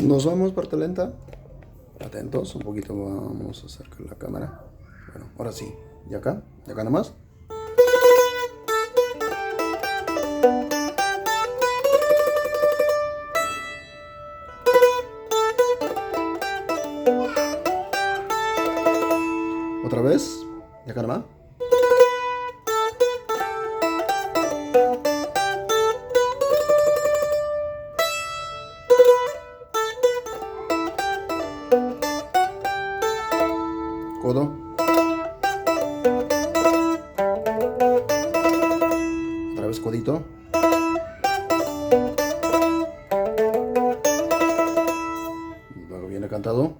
Nos vamos parte lenta. Atentos, un poquito vamos a acercar la cámara. Bueno, ahora sí. ¿Y acá? ¿Y acá nomás? ¿Otra vez? ¿Y acá nomás? Codo. Otra vez codito. Luego viene cantado.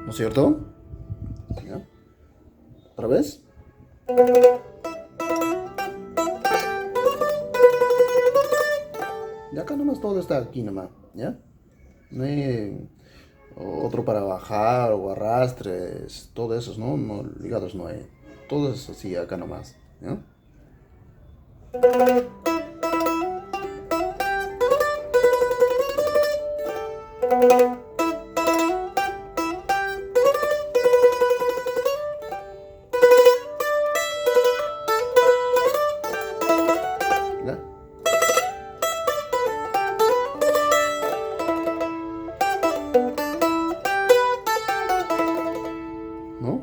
¿No es cierto? ¿Ya? ¿Otra vez? Y acá nomás todo está aquí nomás, ¿ya? No hay otro para bajar o arrastres, todo eso, ¿no? No, ligados no hay. Todo eso así acá nomás, ¿ya? ¿Ya? ¿No?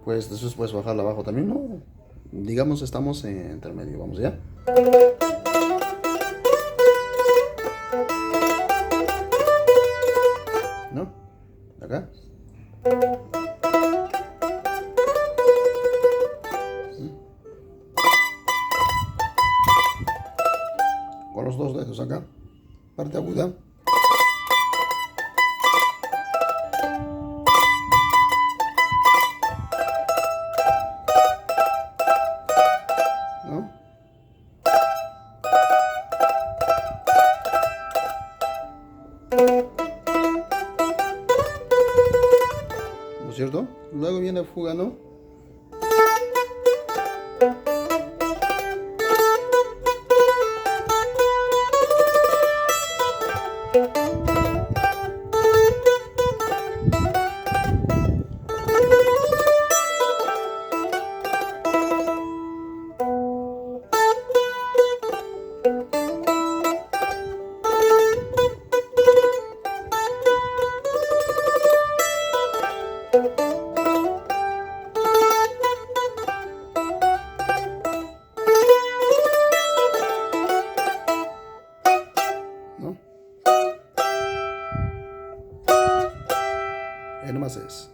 Pues después puedes bajarla abajo también, ¿no? Digamos estamos en intermedio, vamos ya. ¿No? ¿Acá? Con los dos dedos acá. Parte aguda. ¿No? ¿No es cierto? Luego viene fuga, ¿no? ¿No? Ahí nomás es.